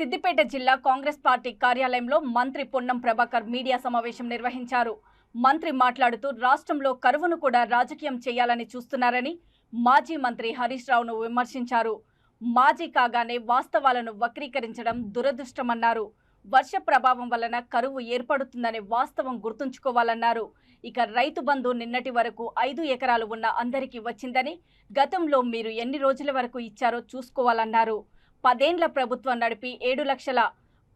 సిద్దిపేట జిల్లా కాంగ్రెస్ పార్టీ కార్యాలయంలో మంత్రి పొన్నం ప్రభాకర్ మీడియా సమావేశం నిర్వహించారు. మంత్రి మాట్లాడుతూ రాష్ట్రంలో కరువును కూడా రాజకీయం చేయాలని చూస్తున్నారని మాజీ మంత్రి హరీష్ రావును విమర్శించారు. మాజీ కాగానే వాస్తవాలను వక్రీకరించడం దురదృష్టమన్నారు. వర్ష ప్రభావం వలన కరువు ఏర్పడుతుందనే వాస్తవం గుర్తుంచుకోవాలన్నారు. ఇక రైతు బంధు నిన్నటి వరకు 5 ఎకరాలు ఉన్న అందరికీ వచ్చిందని, గతంలో మీరు ఎన్ని రోజుల వరకు ఇచ్చారో చూసుకోవాలన్నారు. 10 ఏళ్ల ప్రభుత్వం నడిపి 7 లక్షల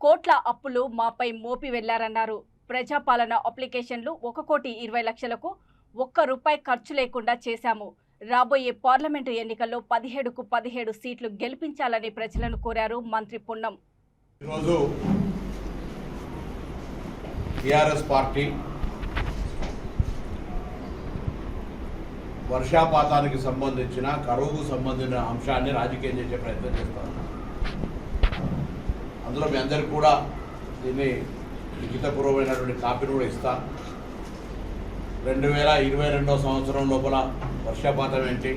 కోట్ల అప్పులు మాపై మోపి వెళ్లారన్నారు. ప్రజాపాలన అప్లికేషన్లు 1,20,00,000కు ₹1 ఖర్చు లేకుండా చేశాము. రాబోయే పార్లమెంటు ఎన్నికల్లో 17కు 17 సీట్లు గెలిపించాలని ప్రజలను కోరారు మంత్రి పొన్నం. ఈరోజు టీఆర్ఎస్ పార్టీ వర్షాపాతానికి సంబంధించిన కరువుకు సంబంధించిన అంశాన్ని రాజకీయం చేసే ప్రయత్నం చేస్తారు. అందులో మీ అందరికీ కూడా దీన్ని లిఖితపూర్వమైనటువంటి కాపీని కూడా ఇస్తా. 2022 సంవత్సరం లోపల వర్షపాతం ఏంటి,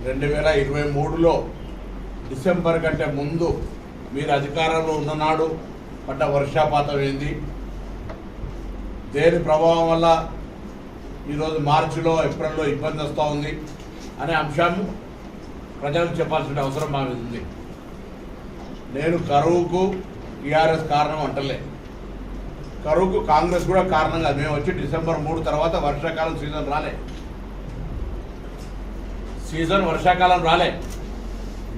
2023లో డిసెంబర్ కంటే ముందు మీరు అధికారంలో ఉన్ననాడు పడ్డ వర్షపాతం ఏంది, దేని ప్రభావం వల్ల ఈరోజు మార్చిలో ఏప్రిల్లో ఇబ్బంది వస్తూ ఉంది అనే అంశాన్ని ప్రజలకు చెప్పాల్సిన అవసరం మా మీద ఉంది. నేను కరువుకు టీఆర్ఎస్ కారణం అంటలే, కరువుకు కాంగ్రెస్ కూడా కారణం కాదు. మేము వచ్చి డిసెంబర్ 3 తర్వాత వర్షాకాలం సీజన్ రాలే, వర్షాకాలం రాలే.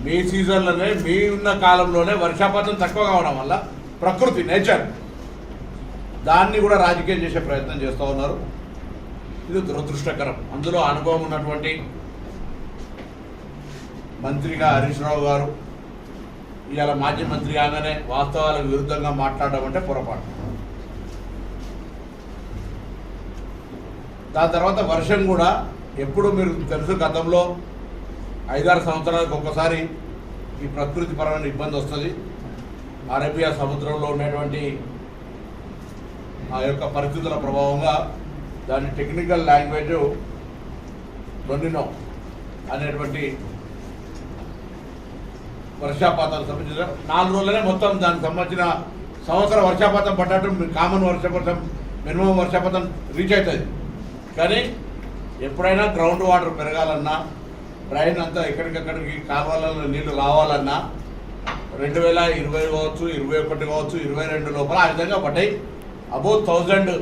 మీ సీజన్లోనే మీ ఉన్న కాలంలోనే వర్షాపాతం తక్కువ కావడం వల్ల ప్రకృతి నేచర్ దాన్ని కూడా రాజకీయం చేసే ప్రయత్నం చేస్తూ ఉన్నారు. ఇది దురదృష్టకరం. అందులో అనుభవం ఉన్నటువంటి మంత్రిగా హరీష్ రావు గారు ఇవాళ మాజీ మంత్రి కాగానే వాస్తవాలకు విరుద్ధంగా మాట్లాడడం అంటే పొరపాటు. దాని తర్వాత వర్షం కూడా ఎప్పుడు మీరు తెలుసు, గతంలో 5-6 సంవత్సరాలకు ఒక్కసారి ఈ ప్రకృతి పరమైన ఇబ్బంది వస్తుంది. అరేబియా సముద్రంలో ఉన్నటువంటి ఆ యొక్క పరిస్థితుల ప్రభావంగా దాని టెక్నికల్ లాంగ్వేజ్ డొనినో అనేటువంటి వర్షాపాతానికి సంబంధించిన 4 రోజులనే మొత్తం దానికి సంబంధించిన సంవత్సరం వర్షాపాతం పడ్డట్టు కామన్ వర్షపాతం, మినిమం వర్షపాతం రీచ్ అవుతుంది. కానీ ఎప్పుడైనా గ్రౌండ్ వాటర్ పెరగాలన్నా, డ్రైన్ అంతా ఎక్కడికక్కడికి కాలువలలో నీళ్లు రావాలన్నా 2020 కావచ్చు, 21 కావచ్చు, 22 లోపల ఆ విధంగా పడ్డాయి. Above 1000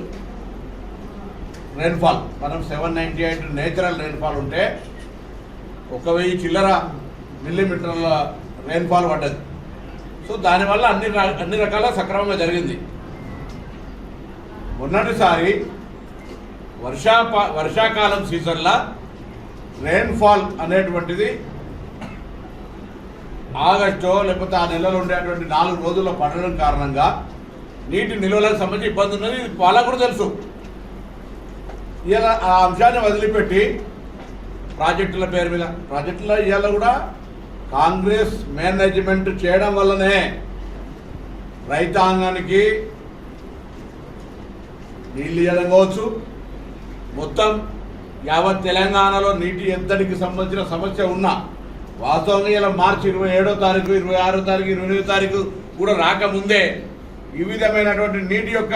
rainfall. మనం 798 నేచురల్ రెయిన్ఫాల్ ఉంటే 1000 చిల్లర మిల్లీమీటర్ల రెయిన్ఫాల్ పడ్డది. సో దానివల్ల అన్ని రకాల సక్రమంగా జరిగింది. మొన్నటిసారి వర్షాకాలం సీజన్లో రెయిన్ఫాల్ అనేటువంటిది ఆగస్టు లేకపోతే ఆ నెలలో ఉండేటువంటి 4 రోజుల్లో పడడం కారణంగా నీటి నిల్వలకు సంబంధించి ఇబ్బంది ఉన్నది. వాళ్ళకు కూడా తెలుసు. ఇలా ఆ అంశాన్ని వదిలిపెట్టి ప్రాజెక్టుల పేరు మీద, ప్రాజెక్టుల ఇవాళ కూడా కాంగ్రెస్ మేనేజ్మెంట్ చేయడం వల్లనే రైతాంగానికి నీళ్ళు ఇవ్వడం కావచ్చు, మొత్తం యావత్ తెలంగాణలో నీటి ఎద్దడికి సంబంధించిన సమస్య ఉన్నా వాస్తవంగా ఇలా మార్చి 27వ తారీఖు, 26వ తారీఖు, 28వ తారీఖు కూడా రాకముందే ఈ విధమైనటువంటి నీటి యొక్క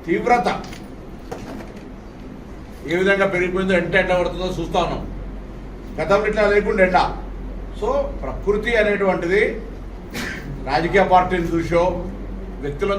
తీవ్రత ఏ విధంగా పెరిగిపోయిందో, ఎంట పడుతుందో చూస్తా ఉన్నాం. గతంలో ఇట్లా లేకుండా ఎండ. సో ప్రకృతి అనేటువంటిది రాజకీయ పార్టీని చూసో వ్యక్తులను